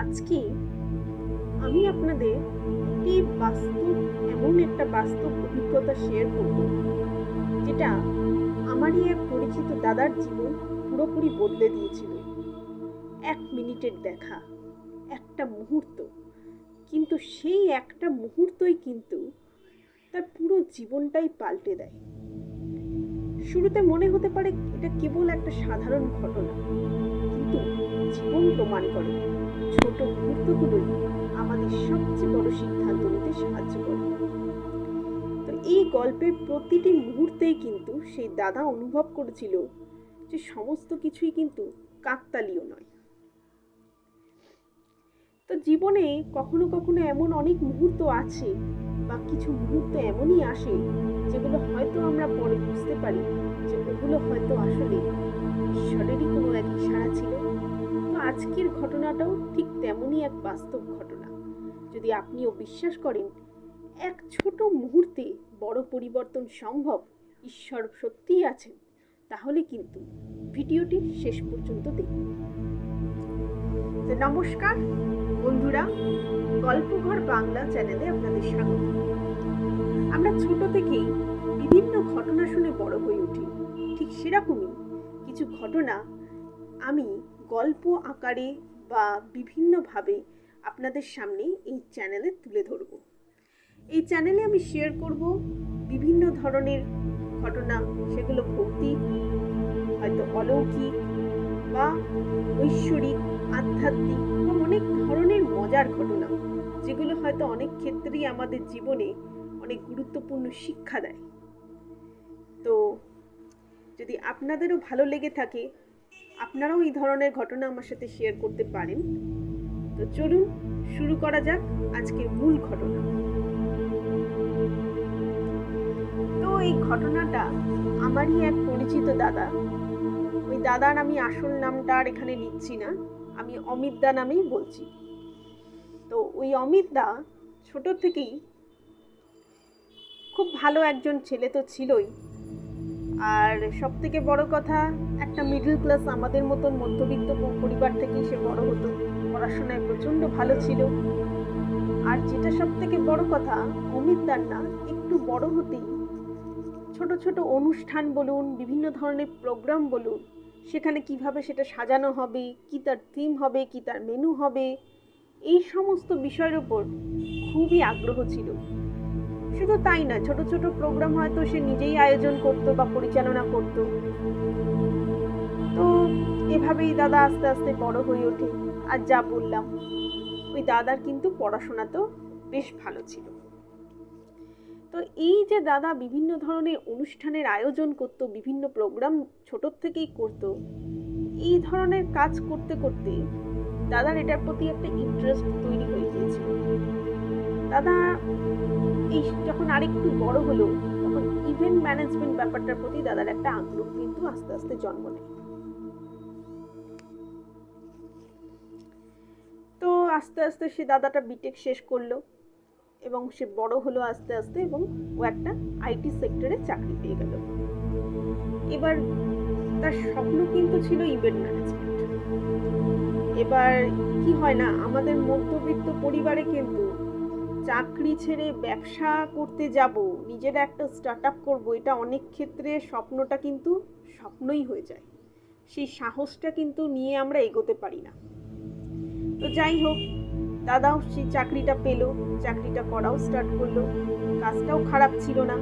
আজকে আমি আপনাদের এমন একটা বাস্তব অভিজ্ঞতা শেয়ার করব, যেটা আমারই এক পরিচিত দাদার জীবন পুরোপুরি বদলে দিয়েছিল। 1 মিনিটের দেখা, একটা মুহূর্ত, কিন্তু সেই একটা মুহূর্তই কিন্তু তার পুরো জীবনটাই পাল্টে দেয়। শুরুতে মনে হতে পারে এটা কেবল একটা সাধারণ ঘটনা, কিন্তু জীবন প্রমাণ করে ছোট মুহূর্তগুলোই আমাদের সবচেয়ে বড় সিদ্ধান্ত নিতে সাহায্য করে। তো এই গল্পের প্রতিটি মুহূর্তেই কিন্তু সেই দাদা অনুভব করেছিল যে সমস্ত কিছুই কিন্তু কাকতালীয় নয়। তো জীবনে কখনো কখনো এমন অনেক মুহূর্ত আছে বা কিছু মুহূর্ত এমনই আসে যেগুলো হয়তো আমরা পরে বুঝতে পারি যে ওগুলো হয়তো আসলে ঈশ্বরেরই কোনো এক ইশারা ছিল। তো আজকের ঘটনাটাও ঠিক তেমনই এক বাস্তব ঘটনা। যদি আপনিও বিশ্বাস করেন এক ছোট মুহূর্তে বড় পরিবর্তন সম্ভব, ঈশ্বর সত্যিই আছেন, তাহলে কিন্তু ভিডিওটি শেষ পর্যন্ত দেখুন। নমস্কার বন্ধুরা, গল্পঘর বাংলা চ্যানেলে আপনাদের স্বাগত। আমরা ছোট থেকেই বিভিন্ন ঘটনা শুনে বড় হয়ে উঠি। ঠিক সেরকমই কিছু ঘটনা আমি গল্প আকারে বা বিভিন্নভাবে আপনাদের সামনে এই চ্যানেলে তুলে ধরব। এই চ্যানেলে আমি শেয়ার করব বিভিন্ন ধরনের ঘটনা, সেগুলো ভৌতিক, হয়তো অলৌকিক বা ঐশ্বরিক, আধ্যাত্মিক বা অনেক ধরনের মজার ঘটনা, যেগুলো হয়তো অনেক ক্ষেত্রেই আমাদের জীবনে অনেক গুরুত্বপূর্ণ শিক্ষা দেয়। তো যদি আপনাদেরও ভালো লেগে থাকে, আপনারাও এই ধরনের ঘটনা আমার সাথে শেয়ার করতে পারেন। তো চলুন শুরু করা যাক আজকের মূল ঘটনা। তো এই ঘটনাটা আমারই এক পরিচিত দাদা, ওই দাদার আমি আসল নামটা আর এখানে নিচ্ছি না, আমি অমিত দা নামেই বলছি। তো ওই অমিত দা ছোট থেকেই খুব ভালো একজন ছেলে তো ছিলই, আর সব থেকে বড় কথা, একটা মিডল ক্লাস আমাদের মতন মধ্যবিত্ত পরিবার থেকেই সে বড় হতো। পড়াশোনায় প্রচণ্ড ভালো ছিল। আর যেটা সব থেকে বড় কথা, অমিত দার না একটু বড় হতেই ছোট ছোট অনুষ্ঠান বলুন, বিভিন্ন ধরনের প্রোগ্রাম বলুন, সেখানে কিভাবে সেটা সাজানো হবে, কি তার থিম হবে, কি তার মেনু হবে, এই সমস্ত বিষয়ের উপর খুবই আগ্রহ ছিল। শুধু তাই না, ছোট ছোট প্রোগ্রাম হয়তো সে নিজেই আয়োজন করতো বা পরিচালনা করতো। তো এভাবেই দাদা আস্তে আস্তে বড় হয়ে ওঠে। আর যা বললাম, ওই দাদার কিন্তু পড়াশোনাতেও বেশ ভালো ছিল। তো এই যে দাদা বিভিন্ন ধরনের অনুষ্ঠানের আয়োজন করত, বিভিন্ন প্রোগ্রাম ছোট থেকেই করত, এই ধরনের কাজ করতে করতে দাদার এটার প্রতি একটা ইন্টারেস্ট তৈরি হয়ে গিয়েছিল। দাদা এই যখন আরেকটু বড় হলো, তখন ইভেন্ট ম্যানেজমেন্ট ব্যাপারটার প্রতি দাদার একটা আগ্রহ কিন্তু আস্তে আস্তে জন্ম নেয়। তো আস্তে আস্তে সে দাদাটা বিটেক শেষ করলো এবং সে বড় হলো আস্তে আস্তে, এবং ও একটা আইটি সেক্টরে চাকরি পেয়ে গেল। এবার তার স্বপ্ন কিন্তু ছিল ইভেন্ট ম্যানেজমেন্ট। এবার কি হয় না, আমাদের মধ্যবিত্ত পরিবারে কিন্তু চাকরি ছেড়ে ব্যবসা করতে যাব, নিজের একটা স্টার্ট আপ করবো, এটা অনেক ক্ষেত্রে স্বপ্নটা কিন্তু স্বপ্নই হয়ে যায়। সেই সাহসটা কিন্তু নিয়ে আমরা এগোতে পারি না। তো যাই হোক, দাদাও সেই চাকরিটা পেলো, চাকরিটা করাও স্টার্ট করলো, কাজটাও খারাপ ছিল না।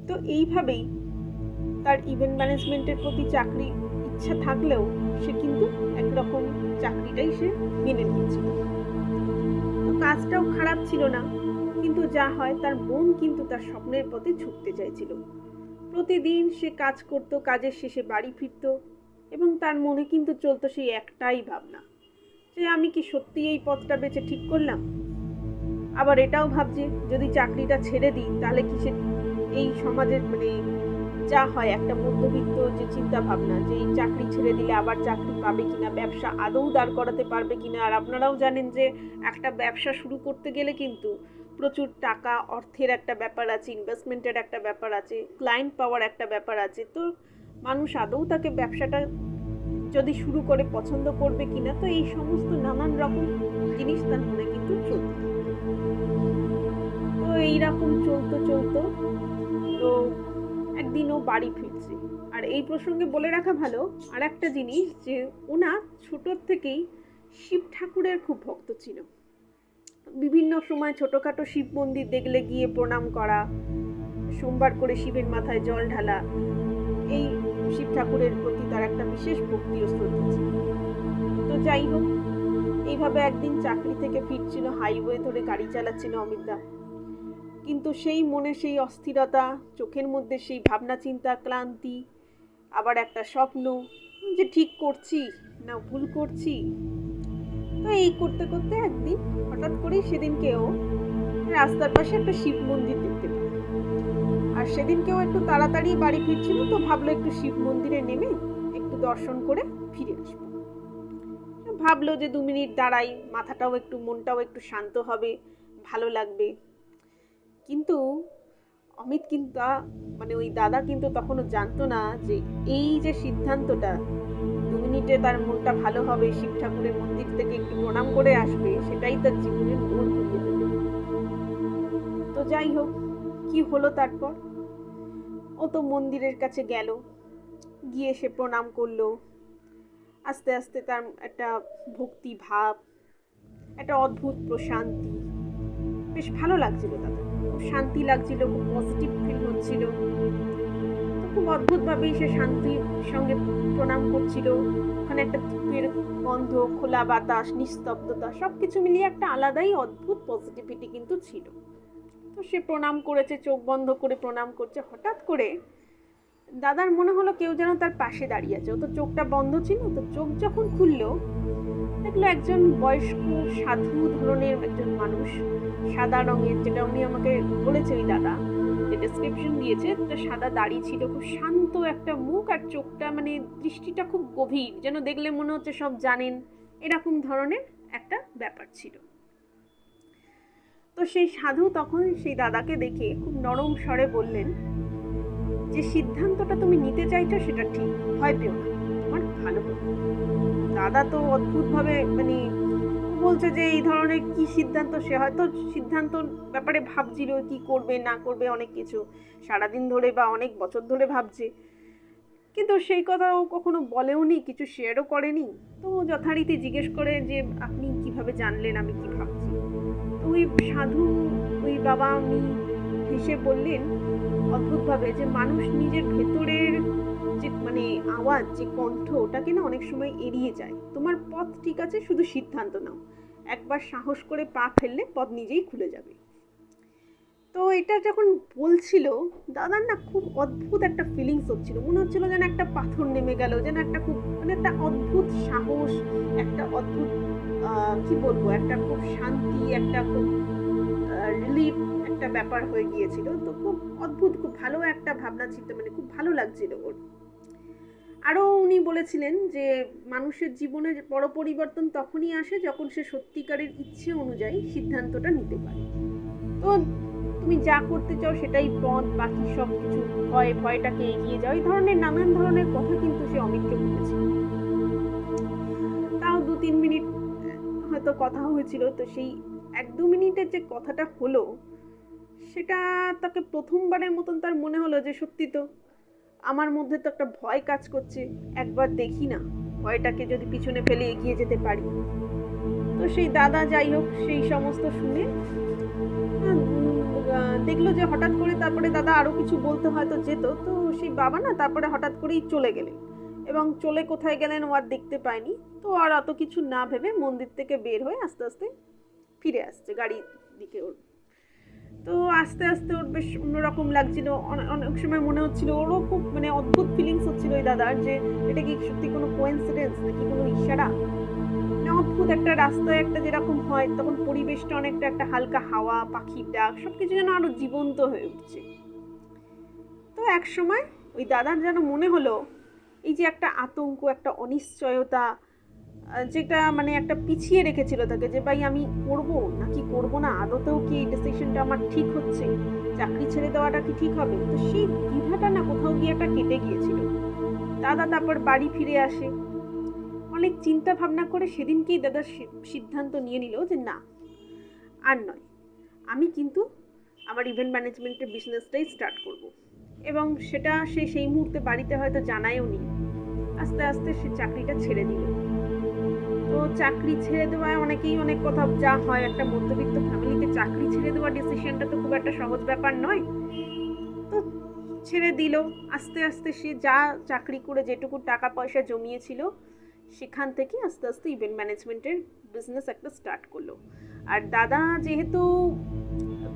তো এইভাবেই তার ইভেন্ট ম্যানেজমেন্টের প্রতি চাকরি ইচ্ছা থাকলেও সে কিন্তু একরকম চাকরিটাই সে মেনে নিয়েছিল। তো কাজটাও খারাপ ছিল না, কিন্তু যা হয়, তার মন কিন্তু তার স্বপ্নের পথে ছুটতে চাইছিল। প্রতিদিন সে কাজ করত, কাজের শেষে বাড়ি ফিরত, এবং তার মনে কিন্তু চলতো সেই একটাই ভাবনা, যে আমি কি সত্যি এই পথটা বেছে ঠিক করলাম। আবার এটাও ভাবছে, যদি চাকরিটা ছেড়ে দিই তাহলে কি সে এই সমাজের যা হয় একটা মধ্যবিত্ত যে চিন্তা ভাবনা, যে এই চাকরি ছেড়ে দিলে আবার চাকরি পাবে কিনা, ব্যবসা আদৌ দাঁড় করাতে পারবে কিনা। আর আপনারাও জানেন যে একটা ব্যবসা শুরু করতে গেলে কিন্তু প্রচুর টাকা অর্থের একটা ব্যাপার আছে, ইনভেস্টমেন্টের একটা ব্যাপার আছে, ক্লায়েন্ট পাওয়ার একটা ব্যাপার আছে। তো মানুষ আদৌ তাকে ব্যবসাটা যদি শুরু করে পছন্দ করবে কিনা, তো এই সমস্ত নানান রকম জিনিস তার মনে কিন্তু চলতে থাকে। তো এইরকম চলতো তো একদিন ও বাড়ি ফিরছে। আর এই প্রসঙ্গে বলে রাখা ভালো আর একটা জিনিস, যে ওনা ছোটোর থেকেই শিব ঠাকুরের খুব ভক্ত ছিল। বিভিন্ন সময় ছোটোখাটো শিব মন্দির দেখলে গিয়ে প্রণাম করা, সোমবার করে শিবের মাথায় জল ঢালা, এই শিব ঠাকুরের প্রতি তার একটা বিশেষ ভক্তি ও শ্রদ্ধা ছিল। তো যাই হোক, এইভাবে একদিন চাকরি থেকে ফিরছিল, হাইওয়ে ধরে গাড়ি চালাচ্ছিল অমিতদা। কিন্তু সেই মনে সেই অস্থিরতা, চোখের মধ্যে সেই ভাবনা চিন্তা, ক্লান্তি, আবার একটা স্বপ্ন যে ঠিক করছি না ভুল করছি। তো এই করতে করতে একদিন হঠাৎ করেই সেদিনকেও রাস্তার পাশে একটা শিব মন্দির দেখতে পেল। আর সেদিনকেও একটু তাড়াতাড়ি বাড়ি ফিরছিল, তো ভাবলো একটু শিব মন্দিরে নেমে একটু দর্শন করে ফিরে আসবো। ভাবলো যে 2 মিনিট দাঁড়াই, মাথাটাও একটু, মনটাও একটু শান্ত হবে, ভালো লাগবে। কিন্তু অমিত কিন্তু মানে ওই দাদা কিন্তু তখনও জানতো না যে এই যে সিদ্ধান্তটা 2 মিনিটে তার মনটা ভালো হবে, শিব ঠাকুরের মন্দির থেকে একটু প্রণাম করে আসবে, সেটাই তার জীবনের মোড় ঘুরিয়ে দেবে। তো যাই হোক, কি হলো তারপর, ও তো মন্দিরের কাছে গেল, গিয়ে সে প্রণাম করলো। আস্তে আস্তে তার একটা ভক্তি ভাব, একটা অদ্ভুত প্রশান্তি, বেশ ভালো লাগছিল দাদা, খুব শান্তি লাগছিল, খুব পজিটিভ ফিল হচ্ছিল। তো খুব অদ্ভুতভাবেই সে শান্তির সঙ্গে প্রণাম করছিল। ওখানে একটা ধূপের গন্ধ, খোলা বাতাস, নিস্তব্ধতা, সবকিছু মিলিয়ে একটা আলাদাই অদ্ভুত পজিটিভিটি কিন্তু ছিল। তো সে প্রণাম করেছে, চোখ বন্ধ করে প্রণাম করছে। হঠাৎ করে দাদার মনে হলো কেউ যেন তার পাশে দাঁড়িয়ে আছে। ও তো চোখটা বন্ধ ছিল, তো চোখ যখন খুললো দেখলো একজন বয়স্ক সাধু ধরনের একজন মানুষ, সাদা রঙের, যেটা উনি আমাকে বলেছে ওই দাদা, যে ডেসক্রিপশন দিয়েছে, সাদা দাড়ি ছিল, খুব শান্ত একটা মুখ, আর চোখটা মানে দৃষ্টিটা খুব গভীর, যেন দেখলে মনে হচ্ছে সব জানেন, এরকম ধরনের একটা ব্যাপার ছিল। তো সেই সাধু তখন সেই দাদাকে দেখে খুব নরম স্বরে বললেন যে সিদ্ধান্তটা তুমি নিতে চাইছো সেটা ঠিক, ভয় পেও না, তোমার ভালো হবে। দাদা তো অদ্ভুতভাবে মানে বলছে যে এই ধরনের কি সিদ্ধান্ত, সে হয়তো সিদ্ধান্ত ব্যাপারে ভাবছিল কি করবে না করবে, অনেক কিছু সারাদিন ধরে বা অনেক বছর ধরে ভাবছে, কিন্তু সেই কথা ও কখনো বলেও নি, কিছু শেয়ারও করেনি। তো যথারীতি জিজ্ঞেস করে যে আপনি কিভাবে জানলেন আমি কি ভাবছি। তো ওই সাধু, ওই বাবা উনি হেসে বললেন অদ্ভুতভাবে যে মানুষ নিজের ভেতরের যে মানে আওয়াজ, যে কণ্ঠ, ওটাকে না অনেক সময় এড়িয়ে যায়। তোমার পথ ঠিক আছে, শুধু সিদ্ধান্ত নাও, একবার সাহস করে পা ফেললে পথ নিজেই খুলে যাবে। তো এটা যখন বলছিল দাদার না খুব অদ্ভুত একটা ফিলিংস হচ্ছিল, মনে হচ্ছিল যেন একটা পাথর নেমে গেল, যেন একটা খুব মানে একটা অদ্ভুত সাহস, একটা অদ্ভুত কি বলবো, একটা খুব শান্তি, একটা খুব রিলিফ একটা ব্যাপার হয়ে গিয়েছিল। তো খুব অদ্ভুত, খুব ভালো একটা ভাবনা চিন্তা, মানে খুব ভালো লাগছিল ওর। আরও উনি বলেছিলেন যে মানুষের জীবনে বড় পরিবর্তন তখনই আসে যখন সে সত্যিকারের ইচ্ছে অনুযায়ী সিদ্ধান্তটা নিতে পারে। তো তুমি যা করতে চাও সেটাই পথ, বাকি সব কিছু ভয়টাকে এগিয়ে যাও, এই ধরনের নানান ধরনের কথা কিন্তু সে অমিতকে বলেছিল। তাও 2-3 মিনিট হয়তো কথা হয়েছিল। তো সেই 1-2 মিনিটের যে কথাটা হলো, সেটা তাকে প্রথমবারের মতন তার মনে হলো যে সত্যি তো আমার মধ্যে তো একটা ভয় কাজ করছে, একবার দেখি না ভয়টাকে যদি পিছনে ফেলে এগিয়ে যেতে পারি। তো সেই দাদা যাই হোক সেই সমস্ত শুনে দেখলো যে হঠাৎ করে তারপরে দাদা আরো কিছু বলতে হয়তো যেত, তো সেই বাবা না তারপরে হঠাৎ করেই চলে গেলেন, এবং চলে কোথায় গেলেন ও আর দেখতে পায়নি। তো আর অত কিছু না ভেবে মন্দির থেকে বের হয়ে আস্তে আস্তে ফিরে আসছে গাড়ির দিকে ওর। তো আস্তে আস্তে ওর বেশ অন্যরকম লাগছিল, অনেক সময় মনে হচ্ছিল ওরও খুব মানে অদ্ভুত ফিলিংস হচ্ছিল ওই দাদার, যে এটা কি সত্যি কোনো কোইন্সিডেন্স নাকি কোনো ইশারা। অদ্ভুত একটা রাস্তায় একটা যেরকম হয় তখন পরিবেশটা অনেকটা একটা হালকা হাওয়া, পাখির ডাক, সবকিছু যেন আরো জীবন্ত হয়ে উঠছে। তো এক সময় ওই দাদার যেন মনে হলো এই যে একটা আতঙ্ক, একটা অনিশ্চয়তা, যেটা মানে একটা পিছিয়ে রেখেছিল তাকে, যে ভাই আমি করব নাকি করব না, আদতেও কি এই ডিসিশনটা আমার ঠিক হচ্ছে, চাকরি ছেড়ে দেওয়াটা কি ঠিক হবে। তো সেই দ্বিধাটা না কোথাও গিয়ে একটা কেটে গিয়েছিল। দাদা তারপর বাড়ি ফিরে আসে, অনেক চিন্তা ভাবনা করে সেদিনকেই দাদা সিদ্ধান্ত নিয়ে নিল যে না, আর নয়, আমি কিন্তু আমার ইভেন্ট ম্যানেজমেন্টের বিজনেসটাই স্টার্ট করব। এবং সেটা সে সেই মুহূর্তে বাড়িতে হয়তো জানায়ও নি। আস্তে আস্তে সে চাকরিটা ছেড়ে দিল। তো চাকরি ছেড়ে দেওয়ায় অনেকেই অনেক কথা, যা হয় একটা মধ্যবিত্ত ফ্যামিলিতে চাকরি ছেড়ে দেওয়ার ডিসিশনটা তো খুব একটা সহজ ব্যাপার নয়। তো ছেড়ে দিল। আস্তে আস্তে সে যা চাকরি করে যেটুকু টাকা পয়সা জমিয়েছিল সেখান থেকে আস্তে আস্তে ইভেন্ট ম্যানেজমেন্টের বিজনেস একটা স্টার্ট করলো। আর দাদা যেহেতু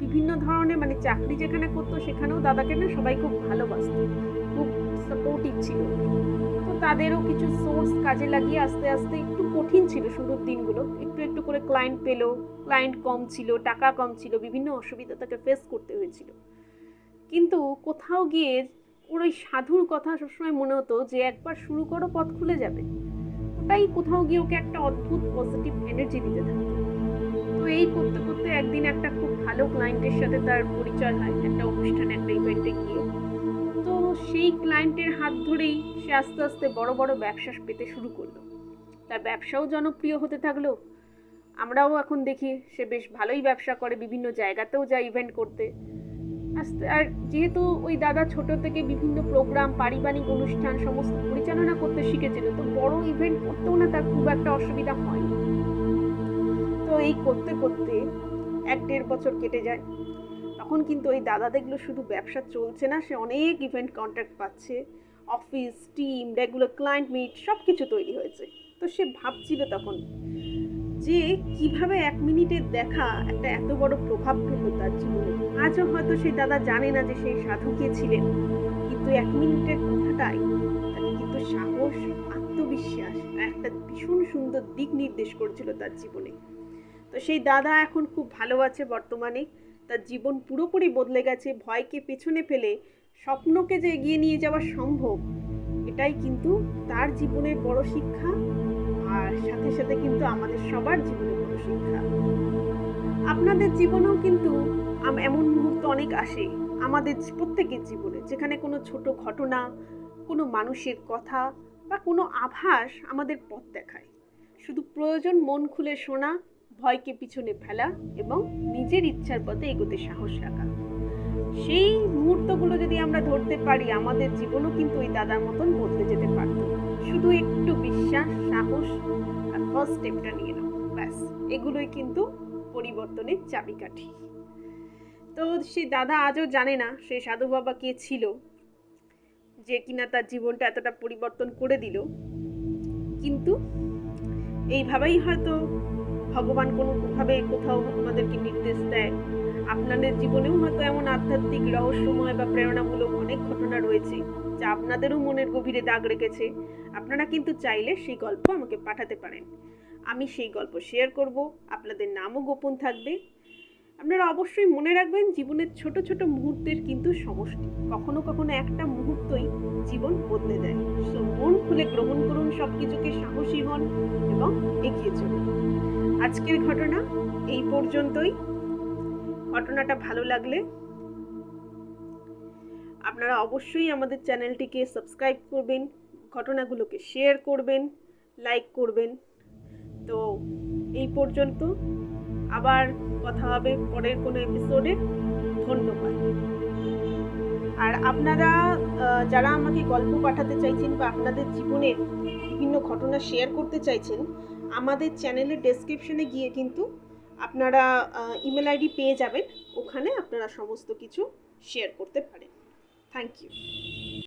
বিভিন্ন ধরনের মানে চাকরি যেখানে করতো সেখানেও দাদাকে না সবাই খুব ভালোবাসত, খুব সাপোর্টিভ ছিল। তো তাদেরও কিছু সোর্স কাজে লাগিয়ে আস্তে আস্তে, একটু কঠিন ছিল শুরুর দিনগুলো, একটু একটু করে ক্লায়েন্ট পেলো। ক্লায়েন্ট কম ছিল, টাকা কম ছিল, বিভিন্ন অসুবিধা তাকে ফেস করতে হয়েছিল। কিন্তু কোথাও গিয়ে ওর ওই সাধুর কথা সবসময় মনে হতো যে একবার শুরু করো পথ খুলে যাবে। ওটাই কোথাও গিয়ে ওকে একটা অদ্ভুত পজিটিভ এনার্জি দিতে থাকতো। তো এই করতে করতে একদিন একটা খুব ভালো ক্লায়েন্টের সাথে তার পরিচয় হয় একটা অনুষ্ঠানে, একটা ইভেন্টে গিয়ে। তো সেই ক্লায়েন্টের হাত ধরেই সে আস্তে আস্তে বড় বড় ব্যবসা পেতে শুরু করলো। তার ব্যবসাও জনপ্রিয় হতে থাকলো। আমরাও এখন দেখি সে বেশ ভালোই ব্যবসা করে, বিভিন্ন জায়গাতেও যায় ইভেন্ট করতে। আস্তে আর যেহেতু ওই দাদা ছোট থেকে বিভিন্ন প্রোগ্রাম, পারিবারিক অনুষ্ঠান সমস্ত পরিচালনা করতে শিখেছিল, তো বড় ইভেন্ট করতেও না তার খুব একটা অসুবিধা হয়নি। তো এই করতে করতে 1-1.5 বছর কেটে যায়। তখন কিন্তু ওই দাদা দেখলো শুধু ব্যবসা চলছে না, সে অনেক ইভেন্ট কন্ট্রাক্ট পাচ্ছে, office, team, regular client meet সব কিছু তৈরি হয়েছে। তো সে ভাবছিল তখন যে কিভাবে 1 মিনিটের দেখা একটা এত বড় প্রভাব ফেললো তার জীবনে। আজও হয়তো সেই দাদা জানে না যে সেই সাধু কে ছিলেন, কিন্তু 1 মিনিটের কথাটাই তাকে কিন্তু সাহস, আত্মবিশ্বাস আর একটা ভীষণ সুন্দর দিক নির্দেশ করেছিল তার জীবনে। তো সেই দাদা এখন খুব ভালো আছে বর্তমানে। তার জীবন পুরোপুরি বদলে গেছে। ভয়কে পেছনে ফেলে স্বপ্নকে যে এগিয়ে নিয়ে যাওয়া সম্ভব, এটাই কিন্তু তার জীবনের বড় শিক্ষা। আর সাথে সাথে কিন্তু আমাদের সবার জীবনের বড় শিক্ষা। আপনাদের জীবনেও কিন্তু এমন মুহূর্ত অনেক আসে আমাদের প্রত্যেকের জীবনে, যেখানে কোনো ছোট ঘটনা, কোনো মানুষের কথা বা কোনো আভাস আমাদের পথ দেখায়। শুধু প্রয়োজন মন খুলে শোনা, ভয়কে পিছনে ফেলা এবং নিজের ইচ্ছার পথে এগোতে সাহস রাখা। সেই মুহূর্তগুলো যদি আমরা ধরতে পারি, আমাদের জীবনও কিন্তু ওই দাদার মতন বদলে যেতে পারত। শুধু একটু বিশ্বাস, সাহস আর ফার্স্ট স্টেপটা নিয়ে নাও, ব্যাস এগুলোই কিন্তু পরিবর্তনের চাবিকাঠি। তো সেই দাদা আজও জানে না সেই সাধু বাবা কে ছিল, যে কিনা তার জীবনটা এতটা পরিবর্তন করে দিল। কিন্তু এইভাবেই হয়তো ভগবান কোনোভাবে কোথাও আমাদেরকে নির্দেশ দেয়। আপনাদের জীবনেও হয়তো এমন আধ্যাত্মিক, রহস্যময় বা প্রেরণামূলক অনেক ঘটনা রয়েছে যা আপনাদেরও মনের গভীরে দাগ রেখেছে। আপনারা কিন্তু চাইলে সেই গল্প আমাকে পাঠাতে পারেন, আমি সেই গল্প শেয়ার করব। আপনাদের নামও গোপন থাকবে। আপনারা অবশ্যই মনে রাখবেন, জীবনের ছোট ছোট মুহূর্তের কিন্তু সমষ্টি, কখনো কখনো একটা মুহূর্তই জীবন বদলে দেয়। সো মন খুলে গ্রহণ করুন সবকিছুকে, সাহসী হন এবং এগিয়ে চলুন। আজকের ঘটনা এই পর্যন্তই। ঘটনাটা ভালো লাগলে আপনারা অবশ্যই আমাদের চ্যানেলটিকে সাবস্ক্রাইব করবেন, ঘটনাগুলোকে শেয়ার করবেন, লাইক করবেন। তো এই পর্যন্ত, আবার কথা হবে পরের কোনো এপিসোডে। ধন্যবাদ। আর আপনারা যারা আমাকে গল্প পাঠাতে চাইছেন বা আপনাদের জীবনের বিভিন্ন ঘটনা শেয়ার করতে চাইছেন, আমাদের চ্যানেলের ডেসক্রিপশনে গিয়ে কিন্তু আপনারা ইমেল আইডি পেয়ে যাবেন, ওখানে আপনারা সমস্ত কিছু শেয়ার করতে পারেন। Thank you.